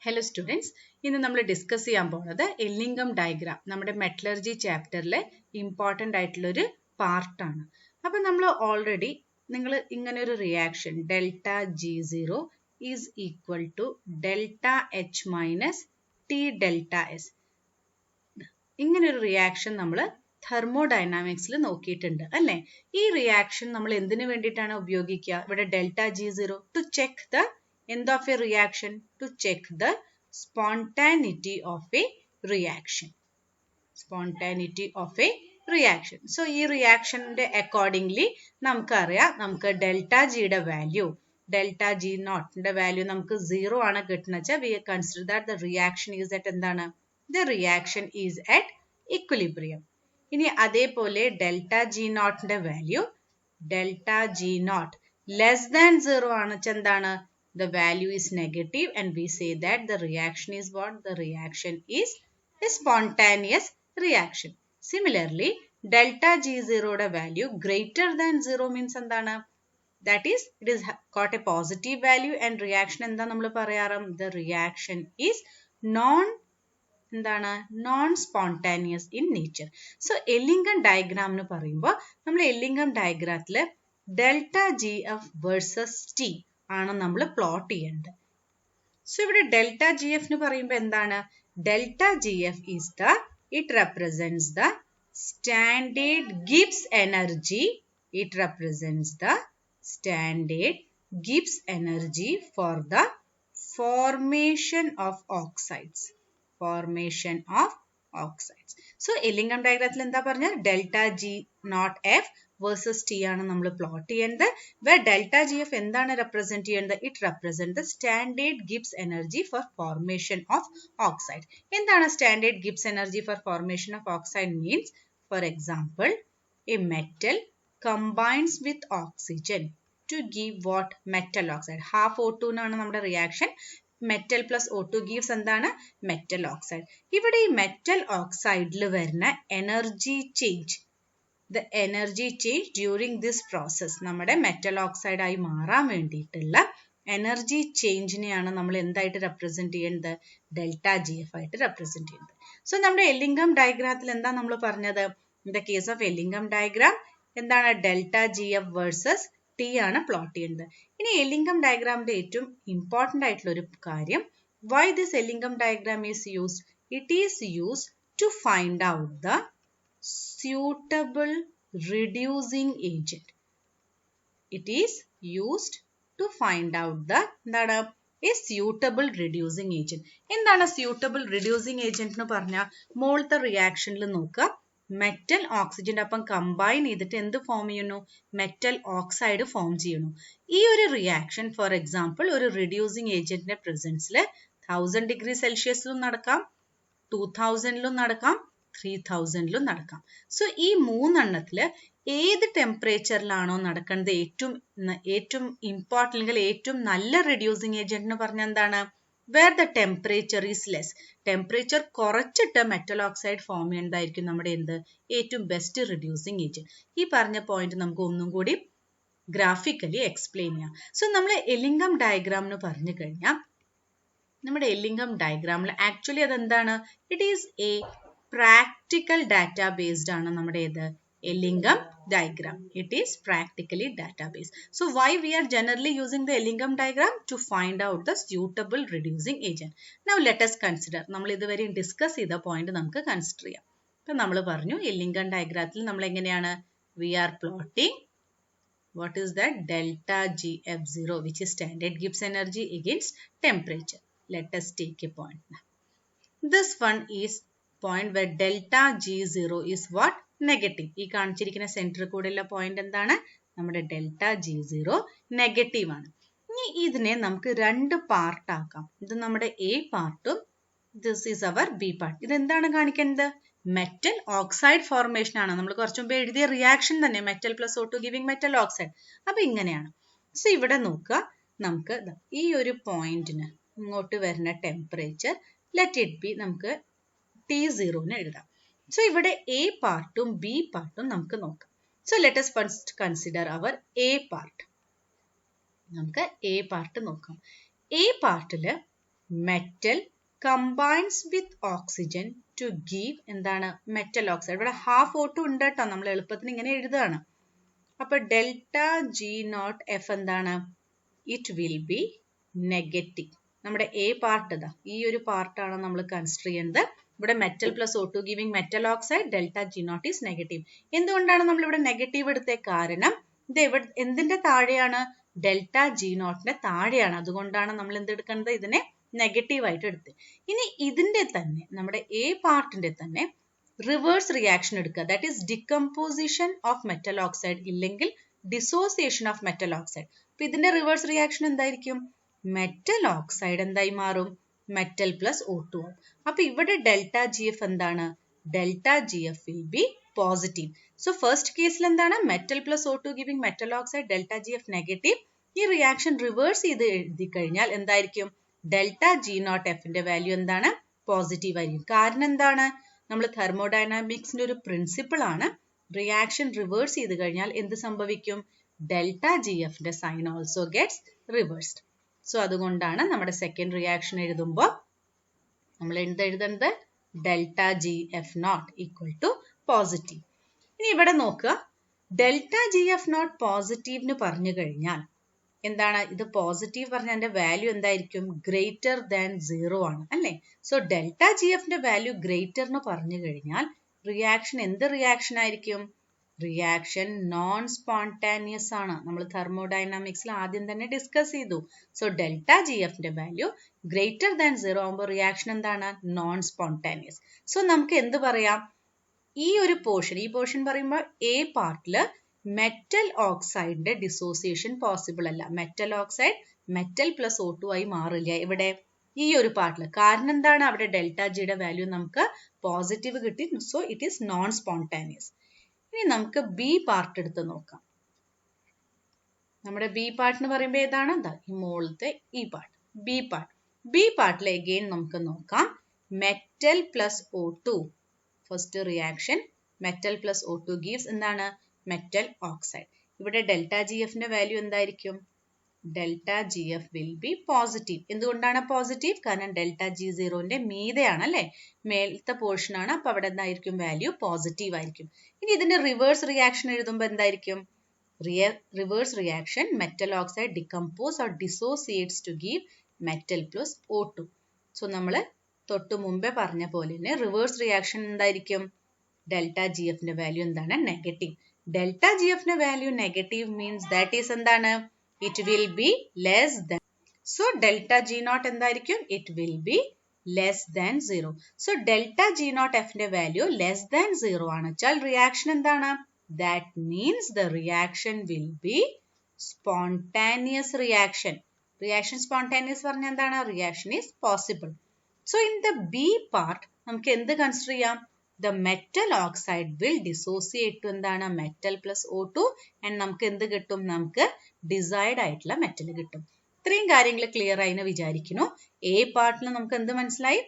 Hello students, ഇന്ന് നമ്മൾ discuss ചെയ്യാൻ പോകുന്നത് എല്ലിംഗം ഡയഗ്രാം നമ്മുടെ മെറ്റലർജി ചാപ്റ്ററിലെ ഇമ്പോർട്ടൻ്റ് ആയിട്ടുള്ള ഒരു പാർട്ടാണ്. അപ്പോൾ നമ്മൾ ഓൾറെഡി നിങ്ങൾ ഇങ്ങനെ ഒരു reaction delta G0 is equal to delta H minus T delta S, ഇങ്ങനെ ഒരു റിയാക്ഷൻ നമ്മൾ തെർമോഡൈനാമിക്സിൽ നോക്കിയിട്ടുണ്ട് അല്ലേ. ഈ റിയാക്ഷൻ നമ്മൾ എന്തിനു വേണ്ടിയിട്ടാണ് ഉപയോഗിക്കുക? ഇവിടെ delta G0 to check the end of a reaction, to check the spontaneity of a reaction. Spontaneity of a reaction. So, ഈ reaction accordingly നമുക്ക് delta G യുടെ value, delta G naught ന്റെ value നമുക്ക് 0 ആണ് കിട്ടുന്നത്. We consider that the reaction is at എന്താണ്? The reaction is at equilibrium. ഇനി അതേപോലെ delta G naught ന്റെ value, delta G naught less than 0 ആണ് എന്താണ്? The value is negative and we say that the reaction is what? The reaction is a spontaneous reaction. Similarly, delta G0 value greater than 0 means എന്താണ്? That is, it is got a positive value and reaction എന്താ നമ്മൾ പറയാറ്? The reaction is non-spontaneous in nature. So, Ellingham diagram എന്ന് പറയുമ്പോൾ നമ്മൾ Ellingham ഡയഗ്രാത്തിൽ delta GF versus T ആണ് നമ്മൾ പ്ലോട്ട് ചെയ്യേണ്ടത്. സോ ഇവിടെ ഡെൽറ്റ GF എന്ന് പറയുമ്പോൾ എന്താണ്? Delta GF is it represents the standard Gibbs energy. It represents the standard Gibbs energy for the formation of oxides. Formation of oxides. So എല്ലിംഗം ഡയഗ്രാത്തിൽ എന്താ പറഞ്ഞാൽ ഡെൽറ്റ G0F വേഴ്സസ് T ആണ് നമ്മൾ plot ചെയ്യുന്നത്. where delta GF എന്താണ് represent ചെയ്യുന്നത്? it represents the standard Gibbs energy for formation of oxide. എന്താണ് standard Gibbs energy for formation of oxide means? For example, a metal combines with oxygen to give what? Metal oxide. half O2 ആണ് നമ്മുടെ reaction. metal plus O2 gives എന്താണ്? metal oxide. ഇവിടെ ഈ metal oxideൽ വരുന്ന energy change, the energy change during this process, നമ്മുടെ metal oxide ആയി മാറാൻ വേണ്ടിയിട്ടുള്ള എനർജി ചേഞ്ചിനെയാണ് നമ്മൾ എന്തായിട്ട് റെപ്രസെന്റ് ചെയ്യുന്നത്? ഡെൽറ്റ GF ആയിട്ട് റെപ്രസെന്റ് ചെയ്യുന്നത്. സോ നമ്മുടെ എല്ലിംഗം ഡയഗ്രാത്തിൽ എന്താ നമ്മൾ പറഞ്ഞത്? In the case of Ellingham diagram എന്താണ്? ഡെൽറ്റ GF വേഴ്സസ് T ആണ് പ്ലോട്ട് ചെയ്യുന്നത്. ഇനി എല്ലിംഗം ഡയഗ്രാമിന്റെ ഏറ്റവും ഇമ്പോർട്ടന്റ് ആയിട്ടുള്ള ഒരു കാര്യം, why this Ellingham diagram is used? It is used to find out the suitable reducing agent. It is used to find out the a suitable reducing agent. എന്താണ് suitable reducing agent എന്ന് പറഞ്ഞാൽ മോളത്തെ റിയാക്ഷനിൽ നോക്കുക, metal ഓക്സിജന്റെ ഒപ്പം combine ചെയ്തിട്ട് എന്ത് form ചെയ്യുന്നു? Metal oxide form ചെയ്യുന്നു. ഈ ഒരു റിയാക്ഷൻ ഫോർ എക്സാമ്പിൾ ഒരു റിഡ്യൂസിങ് ഏജന്റിന്റെ പ്രസൻസിൽ 1000 ഡിഗ്രി സെൽഷ്യസിലും നടക്കാം, 2000ലും നടക്കാം, 3000ലും നടക്കാം. സോ ഈ മൂന്നെണ്ണത്തിൽ ഏത് ടെമ്പറേച്ചറിലാണോ നടക്കുന്നത് ഏറ്റവും ഇമ്പോർട്ടൻ്റ് അല്ലെങ്കിൽ ഏറ്റവും നല്ല റിഡ്യൂസിങ് ഏജന്റ് എന്ന് പറഞ്ഞാൽ എന്താണ്? Where the temperature is less. Temperature കുറച്ചിട്ട് മെറ്റൽ ഓക്സൈഡ് ഫോം ചെയ്യുന്നതായിരിക്കും നമ്മുടെ ഏറ്റവും ബെസ്റ്റ് റിഡ്യൂസിങ് ഏജന്റ്. ഈ പറഞ്ഞ പോയിന്റ് നമുക്ക് ഒന്നും കൂടി ഗ്രാഫിക്കലി എക്സ്പ്ലെയിൻ ചെയ്യാം. സോ നമ്മൾ എല്ലിംഗം ഡയഗ്രാം എന്ന് പറഞ്ഞു കഴിഞ്ഞാൽ നമ്മുടെ എല്ലിംഗം ഡയഗ്രാമിൽ ആക്ച്വലി അതെന്താണ്? It is A practical data based ആണ് നമ്മുടെ എല്ലിംഗം diagram. It is practically database. So why we are generally using the Ellingham diagram? To find out the suitable reducing agent. Now let us consider. നമ്മൾ ഇതുവരെ discuss ചെയ്ത point നമുക്ക് consider ചെയ്യാം. ഇപ്പൊ നമ്മൾ പറഞ്ഞു എല്ലിംഗം ഡയഗ്രാത്തിൽ നമ്മൾ എങ്ങനെയാണ്? We are plotting what is that? Delta GF0, which is standard Gibbs energy against temperature. Let us take a point. This one is point where delta G0 is what? Negative. ഈ കാണിച്ചിരിക്കുന്ന സെന്ററിൽ കൂടെയുള്ള പോയിന്റ് എന്താണ്? നമ്മുടെ delta G0 negative ആണ്. ഇനി ഇതിനെ നമുക്ക് രണ്ട് പാർട്ട് ആക്കാം. ഇത് നമ്മുടെ എ പാർട്ടും this is our B part. ഇത് എന്താണ് കാണിക്കുന്നത്? മെറ്റൽ ഓക്സൈഡ് ഫോർമേഷൻ ആണ്. നമ്മൾ കുറച്ചു മുമ്പ് എഴുതിയ റിയാക്ഷൻ തന്നെ, metal plus O2 giving metal oxide. അപ്പൊ ഇങ്ങനെയാണ്. സോ ഇവിടെ നോക്കുക, നമുക്ക് ഈ ഒരു പോയിന്റിന് ഇങ്ങോട്ട് വരുന്ന ടെമ്പറേച്ചർ ലെറ്റ് ഇറ്റ് ബി നമുക്ക് T0 എഴുതാം. സോ ഇവിടെ എ പാർട്ടും ബി പാർട്ടും നമുക്ക് നോക്കാം. So let us first consider our A part. നമുക്ക് എ പാർട്ട് നോക്കാം. എ പാർട്ടിൽ metal combines with oxygen to give എന്താണ് മെറ്റൽ ഓക്സൈഡ്. ഇവിടെ ഹാഫ് O2 ഉണ്ട് കേട്ടോ, നമ്മൾ എളുപ്പത്തിന് ഇങ്ങനെ എഴുതുകയാണ്. അപ്പൊ ഡെൽറ്റ ജി നോട്ട് എഫ് എന്താണ്? It will be negative. നമ്മുടെ എ പാർട്ട് ഇതാ, ഈ ഒരു പാർട്ടാണ് നമ്മൾ കൺസിഡർ ചെയ്യുന്നത്. ഇവിടെ metal plus O2 giving metal oxide, delta G naught is negative. എന്തുകൊണ്ടാണ് നമ്മൾ ഇവിടെ നെഗറ്റീവ് എടുത്തത്? കാരണം ഇത് എന്തിന്റെ താഴെയാണ്? ഡെൽറ്റ ജി നോട്ടിന്റെ താഴെയാണ്. അതുകൊണ്ടാണ് നമ്മൾ എന്തെടുക്കുന്നത്? ഇതിനെ നെഗറ്റീവ് ആയിട്ട് എടുത്ത്. ഇനി ഇതിന്റെ തന്നെ നമ്മുടെ എ പാർട്ടിന്റെ തന്നെ റിവേഴ്സ് റിയാക്ഷൻ എടുക്കുക. That is decomposition of metal oxide ഇല്ലെങ്കിൽ ഡിസോസിയേഷൻ ഓഫ് മെറ്റൽ ഓക്സൈഡ്. അപ്പൊ ഇതിന്റെ റിവേഴ്സ് റിയാക്ഷൻ എന്തായിരിക്കും? മെറ്റൽ ഓക്സൈഡ് എന്തായി മാറും? മെറ്റൽ പ്ലസ് O2 ആവും. അപ്പൊ ഇവിടെ ഡെൽറ്റ ജി എഫ് എന്താണ്? Delta G F will be positive. So first കേസിൽ എന്താണ്? Metal plus O2 giving metal oxide, delta G F negative. ഈ റിയാക്ഷൻ റിവേഴ്സ് ചെയ്ത് എഴുതി കഴിഞ്ഞാൽ എന്തായിരിക്കും? ഡെൽറ്റ ജി നോട്ട് എഫിന്റെ വാല്യൂ എന്താണ്? പോസിറ്റീവ് ആയിരിക്കും. കാരണം എന്താണ്? നമ്മൾ തെർമോഡൈനാമിക്സിന്റെ ഒരു പ്രിൻസിപ്പിൾ ആണ്, റിയാക്ഷൻ റിവേഴ്സ് ചെയ്ത് കഴിഞ്ഞാൽ എന്ത് സംഭവിക്കും? ഡെൽറ്റ ജി എഫിന്റെ sign also gets reversed. So അതുകൊണ്ടാണ് നമ്മുടെ സെക്കൻഡ് റിയാക്ഷൻ എഴുതുമ്പോൾ നമ്മൾ എന്തെഴുതുന്നത്? Delta G F not equal to positive. ഇനി ഇവിടെ നോക്കുക, ഡെൽറ്റ ജി എഫ് നോട്ട് പോസിറ്റീവിന് പറഞ്ഞു കഴിഞ്ഞാൽ എന്താണ്? ഇത് പോസിറ്റീവ് പറഞ്ഞാൽ അതിന്റെ വാല്യൂ എന്തായിരിക്കും? ഗ്രേറ്റർ ദാൻ 0 ആണ് അല്ലേ? സോ ഡെൽറ്റ ജി എഫിന്റെ വാല്യൂ ഗ്രേറ്റർ എന്ന് പറഞ്ഞു കഴിഞ്ഞാൽ റിയാക്ഷൻ എന്ത് റിയാക്ഷൻ ആയിരിക്കും? റിയാക്ഷൻ നോൺ സ്പോണ്ടാനിയസ് ആണ്. നമ്മൾ തെർമോഡൈനാമിക്സിൽ ആദ്യം തന്നെ ഡിസ്കസ് ചെയ്തു. സോ ഡെൽറ്റ ജി എഫിന്റെ വാല്യൂ ഗ്രേറ്റർ ദാൻ 0 ആകുമ്പോൾ റിയാക്ഷൻ എന്താണ്? Non spontaneous. സോ നമുക്ക് എന്ത് പറയാം? ഈ ഒരു പോർഷൻ പറയുമ്പോൾ എ പാർട്ടില് മെറ്റൽ ഓക്സൈഡിന്റെ ഡിസോസിയേഷൻ പോസിബിൾ അല്ല. Metal oxide metal plus O2 ആയി മാറില്ല ഇവിടെ ഈ ഒരു പാർട്ടിൽ. കാരണം എന്താണ്? അവിടെ ഡെൽറ്റ ജിയുടെ വാല്യൂ നമുക്ക് പോസിറ്റീവ് കിട്ടി. So it is known spontaneous. ഇനി നമുക്ക് ബി പാർട്ട് എടുത്ത് നോക്കാം. നമ്മുടെ ബി പാർട്ട് എന്ന് പറയുമ്പോൾ ഏതാണ്? ഈ മുകളിലത്തെ ഈ പാർട്ട്, ബി പാർട്ടിൽ അഗെയിൻ നമുക്ക് നോക്കാം. Metal plus O2 first reaction, metal plus O2 gives എന്താണ്? Metal oxide. ഇവിടെ ഡെൽറ്റ ജി എഫിന്റെ വാല്യൂ എന്തായിരിക്കും? Delta G F will be positive. എന്തുകൊണ്ടാണ് പോസിറ്റീവ്? കാരണം ഡെൽറ്റ ജി സീറോന്റെ മീതെയാണ് അല്ലെ, മേലത്തെ പോർഷൻ ആണ്. അപ്പൊ അവിടെ എന്തായിരിക്കും? വാല്യൂ പോസിറ്റീവ് ആയിരിക്കും. ഇനി ഇതിന്റെ റിവേഴ്സ് റിയാക്ഷൻ എഴുതുമ്പോൾ എന്തായിരിക്കും? Reverse reaction metal oxide decompose or dissociates to give metal plus O2. So നമ്മൾ തൊട്ട് മുമ്പേ പറഞ്ഞ പോലെ തന്നെ റിവേഴ്സ് റിയാക്ഷൻ എന്തായിരിക്കും? ഡെൽറ്റ ജി എഫിന്റെ വാല്യൂ എന്താണ്? നെഗറ്റീവ്. ഡെൽറ്റ ജി എഫിന്റെ value negative means that is എന്താണ്? It will be less than. So delta G not എന്തായിരിക്കും? It will be less than 0. So delta G not എഫിന്റെ value less than 0 ആണ് വെച്ചാൽ reaction എന്താണ്? That means the reaction will be spontaneous reaction. Reaction spontaneous പറഞ്ഞാൽ എന്താണ്? Reaction is possible. So in the B part നമുക്ക് എന്ത് consider ചെയ്യാം? The metal oxide will dissociate to എന്താണ്? മെറ്റൽ പ്ലസ് O2 ആൻഡ് നമുക്ക് എന്ത് കിട്ടും? നമുക്ക് ഡിസൈഡ് ആയിട്ടുള്ള മെറ്റൽ കിട്ടും. ഇത്രയും കാര്യങ്ങൾ ക്ലിയർ ആയി എന്ന് വിചാരിക്കുന്നു. എ പാർട്ടിൽ നമുക്ക് എന്ത് മനസ്സിലായി?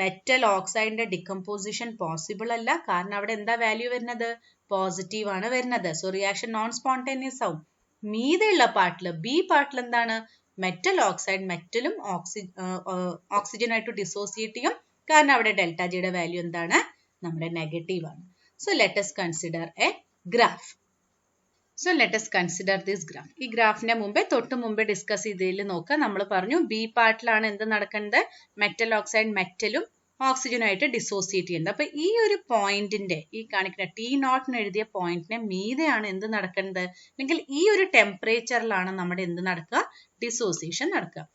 മെറ്റൽ ഓക്സൈഡിന്റെ ഡികമ്പോസിഷൻ പോസിബിൾ അല്ല. കാരണം അവിടെ എന്താ വാല്യൂ വരുന്നത്? പോസിറ്റീവ് ആണ് വരുന്നത്. സോ റിയാക്ഷൻ നോൺ സ്പോണ്ടേനിയസ് ആവും. മീതെയുള്ള പാർട്ടിൽ ബി പാർട്ടിൽ എന്താണ്? മെറ്റൽ ഓക്സൈഡ് മെറ്റലും ഓക്സിജനായിട്ട് ഡിസോസിയേറ്റ് ചെയ്യും. കാരണം അവിടെ ഡെൽറ്റ ജിയുടെ വാല്യൂ എന്താണ്? നമ്മുടെ നെഗറ്റീവ് ആണ്. So let us consider a graph. So let us consider this graph. ഈ ഗ്രാഫിന്റെ തൊട്ട് മുമ്പേ ഡിസ്കസ് ചെയ്തതിൽ നോക്കാം. നമ്മൾ പറഞ്ഞു ബി പാർട്ടിലാണ് എന്ത് നടക്കുന്നത്? മെറ്റൽ ഓക്സൈഡ് മെറ്റലും ഓക്സിജനായിട്ട് ഡിസോസിയേറ്റ് ചെയ്യുന്നത്. അപ്പൊ ഈ ഒരു പോയിന്റിന്റെ ഈ കാണിക്കുന്ന T0 എഴുതിയ പോയിന്റിന്റെ മീതെയാണ് എന്ത് നടക്കുന്നത്? അല്ലെങ്കിൽ ഈ ഒരു ടെമ്പറേച്ചറിലാണ് നമ്മുടെ എന്ത് നടക്കുക? ഡിസോസിയേഷൻ നടക്കുക.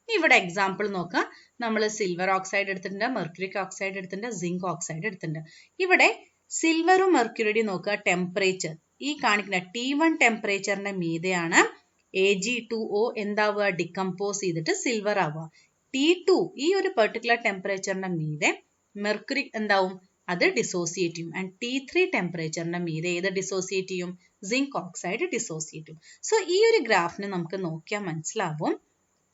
ഇവിടെ എക്സാമ്പിൾ നോക്കാം. നമ്മൾ സിൽവർ ഓക്സൈഡ് എടുത്തിട്ടുണ്ട്, മെർക്യൂറിക് ഓക്സൈഡ് എടുത്തിട്ടുണ്ട്, സിങ്ക് ഓക്സൈഡ് എടുത്തിട്ടുണ്ട്. ഇവിടെ സിൽവറും മെർക്യൂറിയും നോക്കുക. ടെമ്പറേച്ചർ ഈ കാണിക്കുന്ന T1 ടെമ്പറേച്ചറിന്റെ മീതെയാണ് Ag2O എന്താവുക? ഡികമ്പോസ് ചെയ്തിട്ട് സിൽവർ ആവുക. T2 ഈ ഒരു പെർട്ടിക്കുലർ ടെമ്പറേച്ചറിന്റെ മീതെ മെർക്യൂറി എന്താവും? അത് ഡിസോസിയേറ്റ് ചെയ്യും. ആൻഡ് T3 ടെമ്പറേച്ചറിന്റെ മീതെ ഏത് ഡിസോസിയേറ്റ് ചെയ്യും? സിങ്ക് ഓക്സൈഡ് ഡിസോസിയേറ്റ് ചെയ്യും. സോ ഈ ഒരു ഗ്രാഫിന് നമുക്ക് നോക്കിയാൽ മനസ്സിലാവും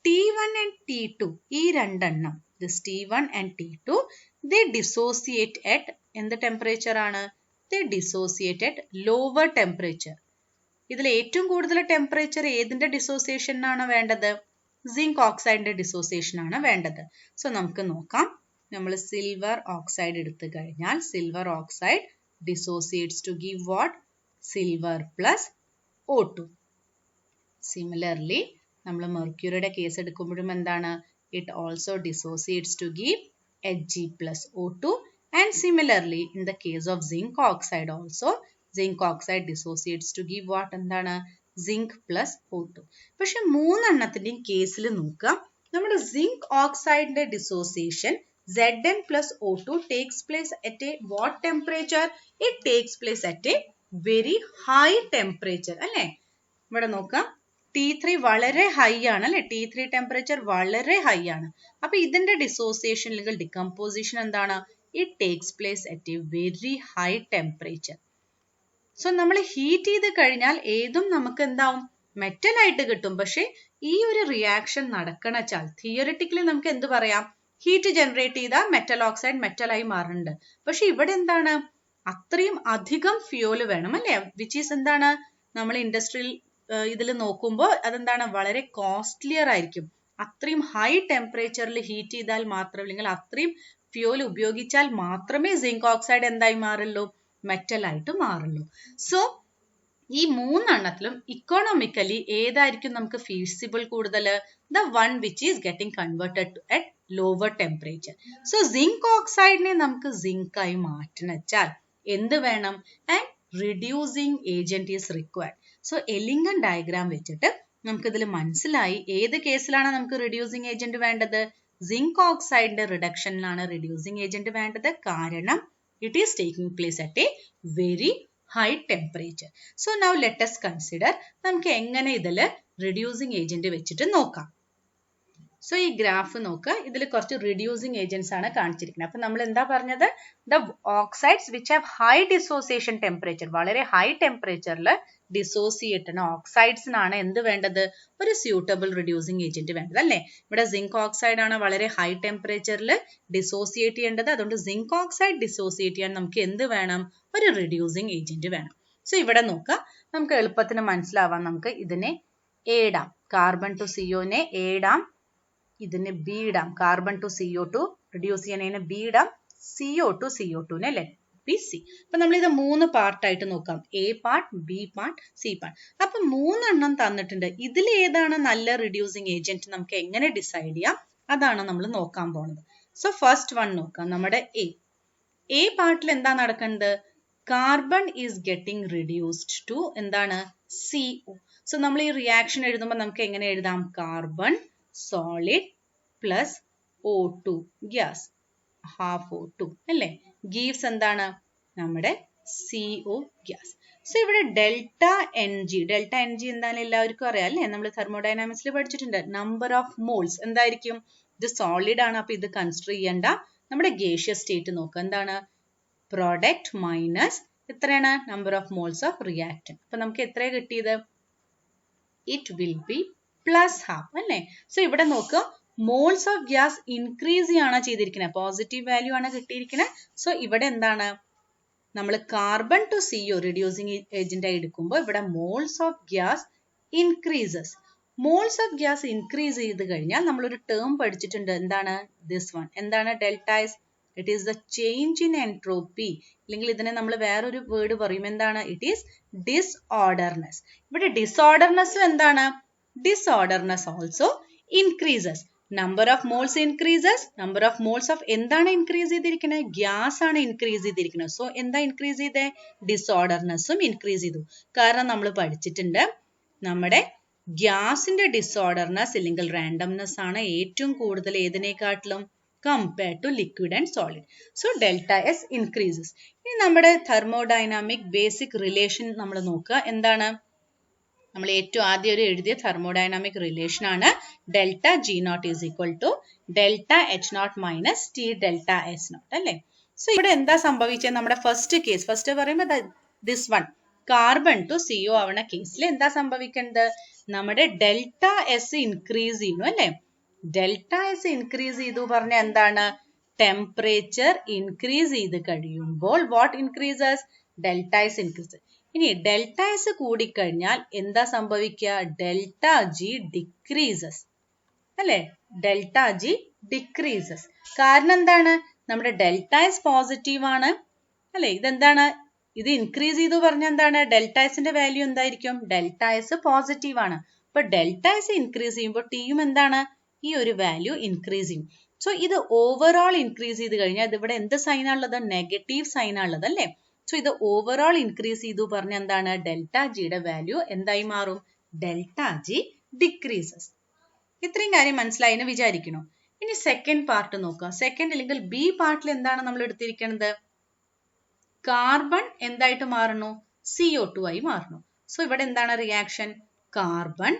T1 and T2 ഈ രണ്ടെണ്ണം, this T1 and T2 they dissociate at എന്ത് ടെമ്പറേച്ചർ ആണ്? they dissociate at lower temperature. ഇതിൽ ഏറ്റവും കൂടുതൽ ടെമ്പറേച്ചർ ഏതിന്റെ ഡിസോസിയേഷനാണ് വേണ്ടത്? സിങ്ക് ഓക്സൈഡിന്റെ ഡിസോസിയേഷൻ ആണ് വേണ്ടത്. സോ നമുക്ക് നോക്കാം. നമ്മൾ സിൽവർ ഓക്സൈഡ് എടുത്തു കഴിഞ്ഞാൽ silver oxide dissociates to give what? Silver plus O2. Similarly നമ്മൾ മെർക്യൂറിയുടെ കേസ് എടുക്കുമ്പോഴും എന്താണ്? It also dissociates to give Hg plus O2. And similarly in the case of zinc oxide also, zinc oxide dissociates to give what? എന്താണ്? Zinc plus O2. പക്ഷെ മൂന്നെണ്ണത്തിന്റെയും കേസിൽ നോക്കുക, നമ്മുടെ zinc oxide dissociation Zn plus O2 takes place at a what temperature? It takes place at a very high temperature. അല്ലേ? ഇവിടെ നോക്കാം, T3 വളരെ high ആണ് അല്ലെ? T3 ടെമ്പറേച്ചർ വളരെ ഹൈ ആണ്. അപ്പൊ ഇതിന്റെ ഡിസോസിയേഷൻ അല്ലെങ്കിൽ ഡികമ്പോസിഷൻ എന്താണ്? It takes place at a very high temperature. So നമ്മൾ ഹീറ്റ് ചെയ്ത് കഴിഞ്ഞാൽ ഏതും നമുക്ക് എന്താവും? മെറ്റൽ ആയിട്ട് കിട്ടും. പക്ഷെ ഈ ഒരു റിയാക്ഷൻ നടക്കണച്ചാൽ തിയറിറ്റിക്കലി നമുക്ക് എന്ത് പറയാം? ഹീറ്റ് ജനറേറ്റ് ചെയ്താൽ മെറ്റൽ ഓക്സൈഡ് മെറ്റൽ ആയി മാറുന്നുണ്ട്. പക്ഷെ ഇവിടെ എന്താണ്? അത്രയും അധികം ഫ്യൂവൽ വേണം അല്ലെ? വിച്ച് ഈസ് എന്താണ്? നമ്മൾ ഇൻഡസ്ട്രിയൽ ഇതിൽ നോക്കുമ്പോൾ അതെന്താണ്? വളരെ കോസ്റ്റ്ലിയർ ആയിരിക്കും. അത്രയും ഹൈ ടെമ്പറേച്ചറിൽ ഹീറ്റ് ചെയ്താൽ മാത്രം, അല്ലെങ്കിൽ അത്രയും ഫ്യൂവൽ ഉപയോഗിച്ചാൽ മാത്രമേ സിങ്ക് ഓക്സൈഡ് എന്തായി മാറുള്ളൂ? മെറ്റൽ ആയിട്ട് മാറുള്ളൂ. സോ ഈ മൂന്നെണ്ണത്തിലും ഇക്കോണമിക്കലി ഏതായിരിക്കും നമുക്ക് ഫീസിബിൾ കൂടുതൽ? The one which is getting converted to at lower temperature. So zinc ഓക്സൈഡിനെ നമുക്ക് സിങ്ക് ആയി മാറ്റണച്ചാൽ എന്ത് വേണം? And reducing agent is required. So Ellingham diagram വെച്ചിട്ട് നമുക്ക് ഇതിൽ മനസ്സിലായി ഏത് കേസിലാണ് നമുക്ക് റിഡ്യൂസിങ് ഏജന്റ് വേണ്ടത്? സിങ്ക് ഓക്സൈഡിന്റെ റിഡക്ഷനിലാണ് റിഡ്യൂസിങ് ഏജന്റ് വേണ്ടത്. കാരണം it is taking place at a very high temperature. So now let us consider നമുക്ക് എങ്ങനെ ഇതിൽ റിഡ്യൂസിങ് ഏജന്റ് വെച്ചിട്ട് നോക്കാം. സോ ഈ ഗ്രാഫ് നോക്കുക, ഇതിൽ കുറച്ച് റിഡ്യൂസിങ് ഏജന്റ്സ് ആണ് കാണിച്ചിരിക്കുന്നത്. അപ്പൊ നമ്മൾ എന്താ പറഞ്ഞത്? The oxides which have high dissociation temperature, വളരെ ഹൈ ടെമ്പറേച്ചറിൽ ഡിസോസിയേറ്റ് ചെയ്യുന്ന ഓക്സൈഡ്സിനാണ് എന്ത് വേണ്ടത്? ഒരു സ്യൂട്ടബിൾ റിഡ്യൂസിങ് ഏജന്റ് വേണ്ടത് അല്ലേ? ഇവിടെ സിങ്ക് ഓക്സൈഡ് ആണ് വളരെ ഹൈ ടെമ്പറേച്ചറിൽ ഡിസോസിയേറ്റ് ചെയ്യേണ്ടത്. അതുകൊണ്ട് സിങ്ക് ഓക്സൈഡ് ഡിസോസിയേറ്റ് ചെയ്യാൻ നമുക്ക് എന്ത് വേണം? ഒരു റിഡ്യൂസിങ് ഏജന്റ് വേണം. സോ ഇവിടെ നോക്കുക, നമുക്ക് എളുപ്പത്തിന് മനസ്സിലാവാൻ നമുക്ക് ഇതിനെ എ ഇടാം. കാർബൺ ടു സിഒനെ എ ഇടാം, ഇതിനെ ബി ഇടാം. കാർബൺ ടു CO2 റിഡ്യൂസ് ചെയ്യാൻ ബി ഇടാം, CO ടു CO2നെ ലെറ്റ് ബി സി. അപ്പൊ നമ്മൾ ഇത് മൂന്ന് പാർട്ടായിട്ട് നോക്കാം. A part, B part, C part. അപ്പൊ മൂന്നെണ്ണം തന്നിട്ടുണ്ട്. ഇതിൽ ഏതാണ് നല്ല റിഡ്യൂസിങ് ഏജന്റ് നമുക്ക് എങ്ങനെ ഡിസൈഡ് ചെയ്യാം? അതാണ് നമ്മൾ നോക്കാൻ പോണത്. സോ ഫസ്റ്റ് വൺ നോക്കാം, നമ്മുടെ എ പാർട്ടിൽ എന്താ നടക്കുന്നത്? Carbon is getting reduced to എന്താണ്? CO. സോ നമ്മൾ ഈ റിയാക്ഷൻ എഴുതുമ്പോൾ നമുക്ക് എങ്ങനെ എഴുതാം? Carbon solid plus O2 gas, half O2 അല്ലേ? ഗീവ്സ് എന്താണ്? നമ്മുടെ CO ഗ്യാസ്. സോ ഇവിടെ ഡെൽറ്റ എൻ ജി എന്താണെന്ന് എല്ലാവർക്കും അറിയാം അല്ലേ? നമ്മൾ തെർമോഡൈനാമിക്സിൽ പഠിച്ചിട്ടുണ്ട്. നമ്പർ ഓഫ് മോൾസ് എന്തായിരിക്കും? ഇത് സോളിഡ് ആണ്, അപ്പൊ ഇത് കൺസിഡർ ചെയ്യണ്ട. നമ്മുടെ ഗേഷ്യസ് സ്റ്റേറ്റ് നോക്കുക, എന്താണ്? പ്രോഡക്റ്റ് മൈനസ് എത്രയാണ്? Number of moles of reactant. അപ്പൊ നമുക്ക് എത്രയാണ് കിട്ടിയത്? It will B plus half അല്ലേ? സോ ഇവിടെ നോക്കുക, മോൾസ് ഓഫ് ഗ്യാസ് ഇൻക്രീസ് ആണ് ചെയ്തിരിക്കുന്നത്, പോസിറ്റീവ് വാല്യൂ ആണ് കിട്ടിയിരിക്കുന്നത്. സോ ഇവിടെ എന്താണ്? നമ്മൾ carbon to CO reducing agent ആയി എടുക്കുമ്പോൾ ഇവിടെ moles of gas increases. Moles of gas increase ചെയ്ത് കഴിഞ്ഞാൽ നമ്മളൊരു ടേം പഠിച്ചിട്ടുണ്ട്, എന്താണ്? This one. എന്താണ് delta S? It is the change in entropy, അല്ലെങ്കിൽ ഇതിനെ നമ്മൾ വേറൊരു വേർഡ് പറയും, എന്താണ്? It is disorderness. ഇവിടെ ഡിസോർഡർനെസ് എന്താണ്? Disorderness also increases. Number of moles increases. Number of moles of എന്താണ് ഇൻക്രീസ് ചെയ്തിരിക്കുന്നത്? ഗ്യാസ് ആണ് ഇൻക്രീസ് ചെയ്തിരിക്കുന്നത്. സോ എന്താ ഇൻക്രീസ് ചെയ്തേ? ഡിസോർഡർനെസ്സും ഇൻക്രീസ് ചെയ്തു. കാരണം നമ്മൾ പഠിച്ചിട്ടുണ്ട്, നമ്മുടെ ഗ്യാസിന്റെ ഡിസോർഡർനെസ് അല്ലെങ്കിൽ റാൻഡംനെസ് ആണ് ഏറ്റവും കൂടുതൽ ഏതിനെക്കാട്ടിലും? compared to liquid and solid. So delta S increases. ഇനി നമ്മുടെ തെർമോഡൈനാമിക് ബേസിക് റിലേഷൻ നമ്മൾ നോക്കുക, എന്താണ്? നമ്മൾ ഏറ്റവും ആദ്യം ഒരു എഴുതിയ തെർമോഡൈനാമിക് റിലേഷൻ ആണ് delta G0 is equal to delta H0 minus T delta S0 അല്ലേ? സോ ഇവിടെ എന്താ സംഭവിച്ചത്? നമ്മുടെ ഫസ്റ്റ് പറയുമ്പോൾ this one carbon to CO ആവണ കേസിൽ എന്താ സംഭവിക്കുന്നത്? നമ്മുടെ ഡെൽറ്റ S ഇൻക്രീസ് ചെയ്യുന്നു അല്ലേ? ഡെൽറ്റ എസ് ഇൻക്രീസ് ചെയ്തു പറഞ്ഞ എന്താണ്? ടെമ്പറേച്ചർ ഇൻക്രീസ് ചെയ്ത് കഴിയുമ്പോൾ what increases? Delta S increase. ഇനി ഡെൽറ്റ എസ് കൂടിക്കഴിഞ്ഞാൽ എന്താ സംഭവിക്കുക? Delta G decreases. അല്ലെ? Delta G decreases. കാരണം എന്താണ്? നമ്മുടെ ഡെൽറ്റ എസ് പോസിറ്റീവ് ആണ് അല്ലെ? ഇതെന്താണ്? ഇത് ഇൻക്രീസ് ചെയ്തു പറഞ്ഞ എന്താണ്? ഡെൽറ്റ എസിന്റെ വാല്യൂ എന്തായിരിക്കും? ഡെൽറ്റ എസ് പോസിറ്റീവ് ആണ്. അപ്പൊ ഡെൽറ്റ എസ് ഇൻക്രീസ് ചെയ്യുമ്പോൾ ടിയും എന്താണ്? ഈ ഒരു വാല്യൂ ഇൻക്രീസ് ചെയ്യും. സോ ഇത് ഓവറോൾ ഇൻക്രീസ് ചെയ്ത് കഴിഞ്ഞാൽ ഇത് ഇവിടെ എന്ത് സൈൻ ആണുള്ളത്? നെഗറ്റീവ് സൈൻ ആണുള്ളത് അല്ലേ? സോ ഇത് ഓവറോൾ ഇൻക്രീസ് ചെയ്തു പറഞ്ഞ എന്താണ്? ഡെൽറ്റ ജിയുടെ വാല്യൂ എന്തായി മാറും? Delta G decreases. ഇത്രയും കാര്യം മനസ്സിലായി എന്ന് വിചാരിക്കണം. ഇനി സെക്കൻഡ് പാർട്ട് നോക്കുക. സെക്കൻഡ് അല്ലെങ്കിൽ ബി പാർട്ടിൽ എന്താണ് നമ്മൾ എടുത്തിരിക്കുന്നത്? കാർബൺ എന്തായിട്ട് മാറുന്നു? CO2 ആയി മാറുന്നു. സോ ഇവിടെ എന്താണ് reaction? Carbon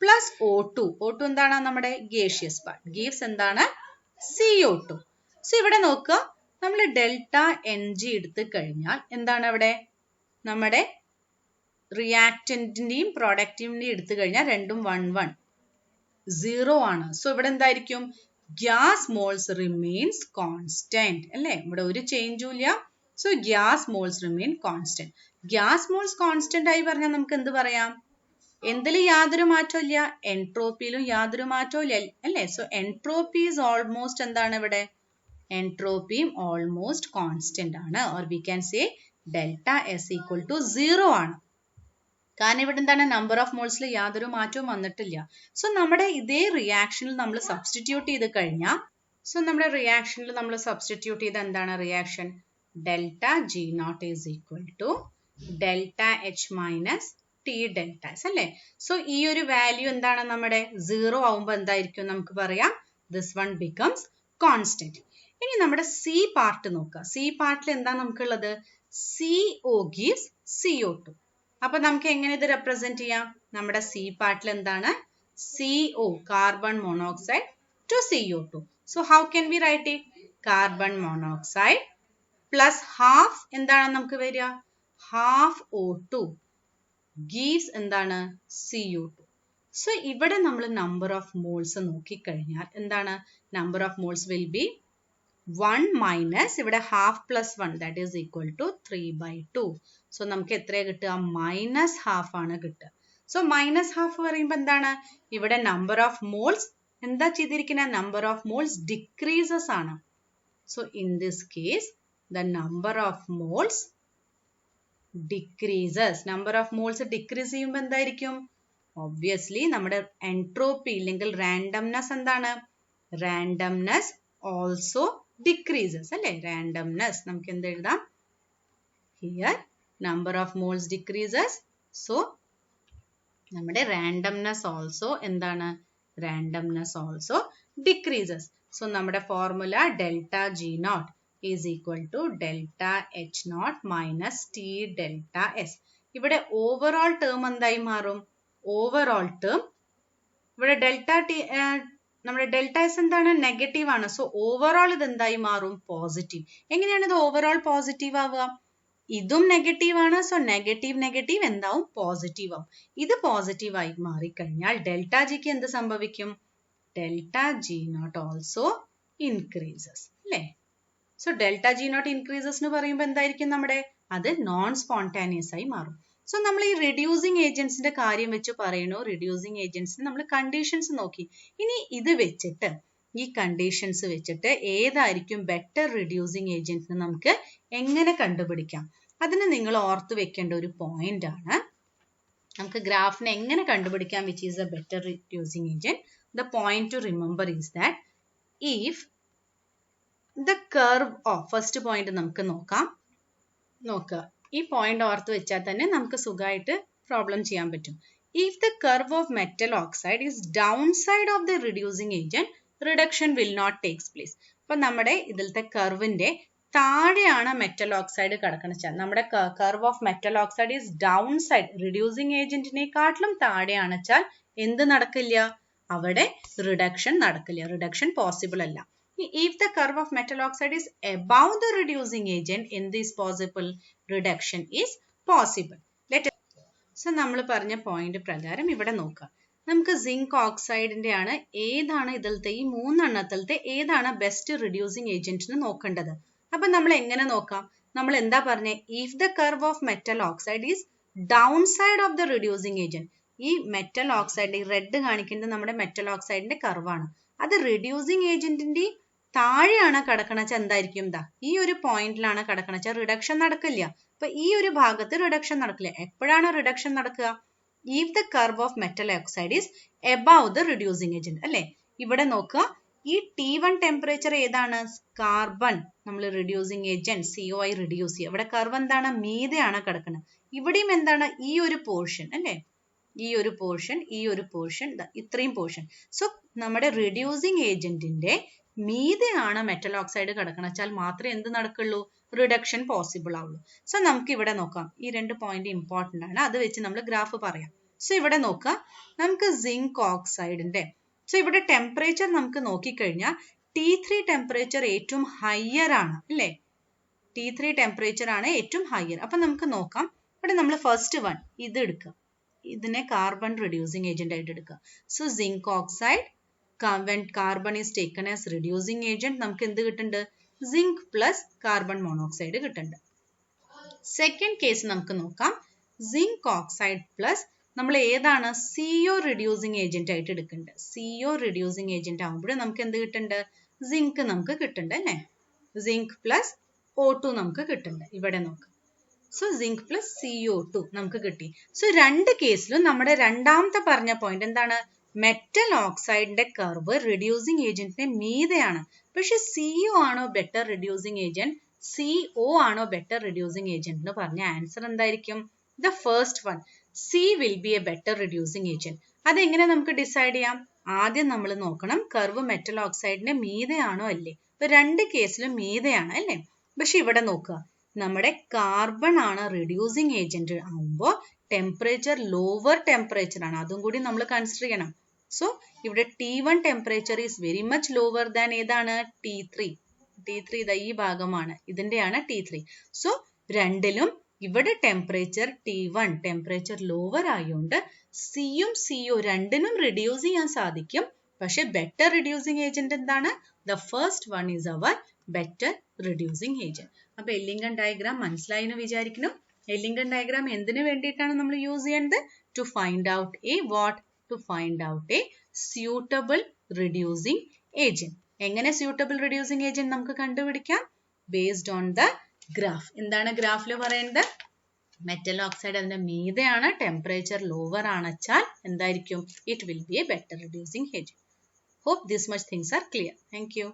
plus O2. O2 എന്താണ്? നമ്മുടെ ഗേഷ്യസ് പാർട്ട്. ഗീവ്സ് എന്താണ്? CO2. സോ ഇവിടെ നോക്കുക, നമ്മൾ ഡെൽറ്റ NG എടുത്തു കഴിഞ്ഞാൽ എന്താണ് അവിടെ? നമ്മുടെ റിയാക്റ്റന്റിന്റെയും പ്രൊഡക്റ്റിന്റെയും എടുത്തു കഴിഞ്ഞാൽ രണ്ടും 1 0 ആണ്. സോ ഇവിടെ എന്തായിരിക്കും? ഗ്യാസ് മോൾസ് റിമെയിൻസ് കോൺസ്റ്റന്റ് അല്ലേ? ഇവിടെ ഒരു ചേഞ്ചും ഇല്ല. So gas moles remain constant. Gas moles constant ആയി പറഞ്ഞാൽ നമുക്ക് എന്ത് പറയാം? എന്തിലും യാതൊരു മാറ്റവും ഇല്ല, എൻട്രോപ്പിയിലും യാതൊരു മാറ്റവും ഇല്ല അല്ലേ? സോ എൻട്രോപ്പി ഈസ് ഓൾമോസ്റ്റ് എന്താണ് ഇവിടെ? എൻട്രോപ്പിയും ഓൾമോസ്റ്റ് കോൺസ്റ്റന്റ് ആണ്. Or we can say delta S equal to 0 ആണ്. കാരണം ഇവിടെ എന്താണ്? നമ്പർ ഓഫ് മോൾസിൽ യാതൊരു മാറ്റവും വന്നിട്ടില്ല. സോ നമ്മുടെ ഇതേ റിയാക്ഷനിൽ നമ്മൾ സബ്സ്റ്റിറ്റ്യൂട്ട് ചെയ്ത് കഴിഞ്ഞാൽ നമ്മുടെ റിയാക്ഷനിൽ നമ്മൾ സബ്സ്റ്റിറ്റ്യൂട്ട് ചെയ്ത എന്താണ് reaction? Delta G naught is equal to delta H minus T delta S അല്ലേ? സോ ഈ ഒരു വാല്യൂ എന്താണ്? നമ്മുടെ 0 ആവുമ്പോൾ എന്തായിരിക്കും? നമുക്ക് പറയാം ദിസ് വൺ ബിക്കംസ് കോൺസ്റ്റന്റ്. ഇനി നമ്മുടെ സി പാർട്ട് നോക്കുക. സി പാർട്ടിൽ എന്താ നമുക്കുള്ളത്? CO gives CO2. അപ്പൊ നമുക്ക് എങ്ങനെ ഇത് റെപ്രസെന്റ് ചെയ്യാം? നമ്മുടെ സി പാർട്ടിൽ എന്താണ്? CO carbon monoxide to CO2. So how can we write it? Carbon monoxide plus half എന്താണ് നമുക്ക് വരിക? ഹാഫ് O2 gives എന്താണ്? CO2. സോ ഇവിടെ നമ്മൾ നമ്പർ ഓഫ് മോൾസ് നോക്കിക്കഴിഞ്ഞാൽ എന്താണ്? Number of moles will be 1 minus ഇവിടെ half plus 1 that is equal to 3/2. So നമുക്ക് എത്രയാ കിട്ടുക? മൈനസ് ഹാഫ് ആണ് കിട്ടുക. സോ മൈനസ് ഹാഫ് പറയുമ്പോൾ എന്താണ്? ഇവിടെ നമ്പർ ഓഫ് മോൾസ് എന്താ ചെയ്തിരിക്കുന്നത്? നമ്പർ ഓഫ് മോൾസ് ഡിക്രീസസ് ആണ്. So in this case the number of moles decreases. Number of moles decrease ചെയ്യുമ്പോൾ എന്തായിരിക്കും? ഒബ്വിയസ്ലി നമ്മുടെ എൻട്രോപ്പി അല്ലെങ്കിൽ റാൻഡംനെസ് എന്താണ്? റാൻഡംനെസ് ഓൾസോ ഡിക്രീസസ് അല്ലേ? റാൻഡംനെസ് നമുക്ക് എന്ത് എഴുതാം? Here number of moles decreases. So നമ്മുടെ റാൻഡംനെസ് ഓൾസോ എന്താണ്? Randomness also decreases. സോ നമ്മുടെ formula delta G naught is equal to delta H naught minus T delta S. ഇവിടെ overall term എന്തായി മാറും? ഓവറോൾ ടേം ഇവിടെ ഡെൽറ്റ ടി നമ്മുടെ delta S എന്താണ്? Negative ആണ്. സോ ഓവറോൾ ഇത് എന്തായി മാറും? പോസിറ്റീവ്. എങ്ങനെയാണ് ഇത് ഓവറോൾ പോസിറ്റീവ് ആവുക? ഇതും നെഗറ്റീവ് ആണ്. സോ നെഗറ്റീവ് നെഗറ്റീവ് എന്താവും? പോസിറ്റീവ് ആവും. ഇത് പോസിറ്റീവ് ആയി മാറിക്കഴിഞ്ഞാൽ ഡെൽറ്റ ജിക്ക് എന്ത് സംഭവിക്കും? Delta G not also increases അല്ലേ? So delta G not increases എന്ന് പറയുമ്പോൾ എന്തായിരിക്കും നമ്മുടെ? അത് നോൺ സ്പോണ്ടാനിയസ് ആയി മാറും. സോ നമ്മൾ ഈ റിഡ്യൂസിങ് ഏജൻസിന്റെ കാര്യം വെച്ച് പറയണു. റിഡ്യൂസിങ് ഏജൻസിന് നമ്മൾ കണ്ടീഷൻസ് നോക്കി. ഇനി ഇത് വെച്ചിട്ട് ഈ കണ്ടീഷൻസ് വെച്ചിട്ട് ഏതായിരിക്കും ബെറ്റർ റിഡ്യൂസിങ് ഏജന്റ് നമുക്ക് എങ്ങനെ കണ്ടുപിടിക്കാം? അതിന് നിങ്ങൾ ഓർത്ത് വെക്കേണ്ട ഒരു പോയിന്റ് ആണ്. നമുക്ക് ഗ്രാഫിനെ എങ്ങനെ കണ്ടുപിടിക്കാം which is A better reducing agent? The point two remember is that if the curve of first point നമുക്ക് നോക്കുക. ഈ പോയിന്റ് ഓർത്ത് വെച്ചാൽ തന്നെ നമുക്ക് സുഖമായിട്ട് പ്രോബ്ലം ചെയ്യാൻ പറ്റും. If the curve of metal oxide is down side of the reducing agent reduction will not takes place. അപ്പൊ നമ്മുടെ ഇതിലത്തെ കർവിന്റെ താഴെയാണ് മെറ്റൽ ഓക്സൈഡ് കിടക്കണ. നമ്മുടെ curve of metal oxide is down side reducing ഏജന്റിനെക്കാട്ടിലും താഴെയാണ് വെച്ചാൽ എന്ത് നടക്കില്ല? അവിടെ റിഡക്ഷൻ നടക്കില്ല. റിഡക്ഷൻ പോസിബിൾ അല്ല. If the curve of metal oxide is above the reducing agent, എന്ത് is possible? Reduction is possible. So നമ്മൾ പറഞ്ഞ പോയിന്റ് പ്രകാരം ഇവിടെ നോക്കാം. നമുക്ക് സിങ്ക് ഓക്സൈഡിന്റെ ആണ് ഏതാണ് ഇതിലത്തെ ഈ മൂന്നെണ്ണത്തിലത്തെ ഏതാണ് ബെസ്റ്റ് റിഡ്യൂസിങ് ഏജന്റ് എന്ന് നോക്കേണ്ടത്. അപ്പൊ നമ്മൾ എങ്ങനെ നോക്കാം? നമ്മൾ എന്താ പറഞ്ഞേ? If the curve of metal oxide is downside of the reducing agent. ഈ മെറ്റൽ ഓക്സൈഡ്, റെഡ് കാണിക്കുന്നത് നമ്മുടെ മെറ്റൽ ഓക്സൈഡിന്റെ കർവാണ്. അത് റിഡ്യൂസിങ് ഏജന്റിന്റെ താഴെയാണ് കിടക്കണച്ച എന്തായിരിക്കും? ഈ ഒരു പോയിന്റിലാണ് കിടക്കണച്ച റിഡക്ഷൻ നടക്കില്ല. അപ്പൊ ഈ ഒരു ഭാഗത്ത് റിഡക്ഷൻ നടക്കില്ല. എപ്പോഴാണ് റിഡക്ഷൻ നടക്കുക? if the curve of metal oxide is above the reducing agent, അല്ലെ? ഇവിടെ നോക്കുക, ഈ T1 ടെമ്പറേച്ചർ ഏതാണ്? കാർബൺ നമ്മൾ റിഡ്യൂസിങ് ഏജന്റ് COI റിഡ്യൂസ് ചെയ്യുക. ഇവിടെ കർവ് എന്താണ്? മീതെയാണ് കിടക്കുന്നത്. ഇവിടെയും എന്താണ്? ഈ ഒരു പോർഷൻ അല്ലെ? ഈ ഒരു പോർഷൻ, ഈ ഒരു പോർഷൻ, ഇത്രയും പോർഷൻ. സോ നമ്മുടെ റിഡ്യൂസിങ് ഏജന്റിന്റെ മീതെയാണ് മെറ്റൽ ഓക്സൈഡ് കിടക്കണം വെച്ചാൽ മാത്രമേ എന്ത് നടക്കുള്ളൂ? റിഡക്ഷൻ പോസിബിൾ ആവുള്ളൂ. സോ നമുക്ക് ഇവിടെ നോക്കാം. ഈ 2 പോയിന്റ് ഇമ്പോർട്ടന്റ് ആണ്. അത് വെച്ച് നമ്മൾ ഗ്രാഫ് പറയാം. സോ ഇവിടെ നോക്കുക, നമുക്ക് സിങ്ക് ഓക്സൈഡിന്റെ ഇവിടെ ടെമ്പറേച്ചർ നമുക്ക് നോക്കിക്കഴിഞ്ഞാൽ T3 ടെമ്പറേച്ചർ ഏറ്റവും ഹയർ ആണ് അല്ലേ? T3 ടെമ്പറേച്ചർ ആണ് ഏറ്റവും ഹയർ. അപ്പൊ നമുക്ക് നോക്കാം. ഇവിടെ നമ്മൾ ഫസ്റ്റ് വൺ ഇത് എടുക്കുക. ഇതിനെ കാർബൺ റിഡ്യൂസിങ് ഏജന്റ് ആയിട്ട് എടുക്കുക. So zinc oxide, when carbon is taken as reducing agent, നമുക്ക് എന്ത് കിട്ടുന്നുണ്ട്? സിങ്ക് പ്ലസ് കാർബൺ മോണോക്സൈഡ് കിട്ടുന്നുണ്ട്. സെക്കൻഡ് കേസ് നമുക്ക് നോക്കാം. സിങ്ക് ഓക്സൈഡ് പ്ലസ് നമ്മൾ ഏതാണ്? CO റിഡ്യൂസിങ് ഏജന്റ് ആയിട്ട് എടുക്കുന്നുണ്ട്. CO റിഡ്യൂസിങ് ഏജന്റ് ആകുമ്പോൾ നമുക്ക് എന്ത് കിട്ടുന്നുണ്ട്? സിങ്ക് നമുക്ക് കിട്ടുന്നുണ്ട് അല്ലേ? സിങ്ക് പ്ലസ് O2 നമുക്ക് കിട്ടുന്നുണ്ട്. ഇവിടെ നോക്കാം. സോ സിങ്ക് പ്ലസ് CO2 നമുക്ക് കിട്ടി. സോ രണ്ട് കേസിലും നമ്മുടെ രണ്ടാമത്തെ പറഞ്ഞ പോയിന്റ് എന്താണ്? മെറ്റൽ ഓക്സൈഡിന്റെ കർവ് റിഡ്യൂസിങ് ഏജന്റിന്റെ മീതെയാണ്. പക്ഷെ CO ആണോ ബെറ്റർ റിഡ്യൂസിങ് ഏജന്റ്, CO ആണോ ബെറ്റർ റിഡ്യൂസിങ് ഏജന്റ് എന്ന് പറഞ്ഞ ആൻസർ എന്തായിരിക്കും? The first one, C will be a better reducing agent. അതെങ്ങനെ നമുക്ക് ഡിസൈഡ് ചെയ്യാം? ആദ്യം നമ്മൾ നോക്കണം കർവ് മെറ്റൽ ഓക്സൈഡിന്റെ മീതെയാണോ അല്ലേ? ഇപ്പൊ രണ്ട് കേസിലും മീതെയാണ് അല്ലേ? പക്ഷെ ഇവിടെ നോക്കുക, നമ്മുടെ കാർബൺ ആണ് റിഡ്യൂസിങ് ഏജന്റ് ആവുമ്പോൾ ടെമ്പറേച്ചർ ലോവർ ടെമ്പറേച്ചർ ആണ്. അതും കൂടി നമ്മൾ കൺസിഡർ ചെയ്യണം. സോ ഇവിടെ T1 temperature is very much lower than ഏതാണ്? T3. T3 ഈ ഭാഗമാണ്, ഇതിന്റെയാണ് T3. സോ രണ്ടിലും ഇവിടെ ടെമ്പറേച്ചർ T1 ടെമ്പറേച്ചർ ലോവർ ആയതുകൊണ്ട് സിയും CO രണ്ടിനും റിഡ്യൂസ് ചെയ്യാൻ സാധിക്കും. പക്ഷെ ബെറ്റർ റിഡ്യൂസിങ് ഏജന്റ് എന്താണ്? The first one is our better reducing agent. അപ്പൊ എല്ലിംഗൻ ഡയഗ്രാം മനസ്സിലായി എന്ന് വിചാരിക്കുന്നു. എല്ലിംഗൻ ഡയഗ്രാം എന്തിനു വേണ്ടിയിട്ടാണ് നമ്മൾ യൂസ് ചെയ്യേണ്ടത്? To find out a what? To find out a suitable reducing agent. എങ്ങനെ സ്യൂട്ടബിൾ റിഡ്യൂസിങ് ഏജന്റ് നമുക്ക് കണ്ടുപിടിക്കാം? Based on the graph. എന്താണ് ഗ്രാഫിൽ പറയുന്നത്? മെറ്റൽ ഓക്സൈഡ് അതിന്റെ മീതെയാണ്, ടെമ്പറേച്ചർ ലോവർ ആണെച്ചാൽ എന്തായിരിക്കും? It will be a better reducing agent. Hope this much things are clear. Thank you.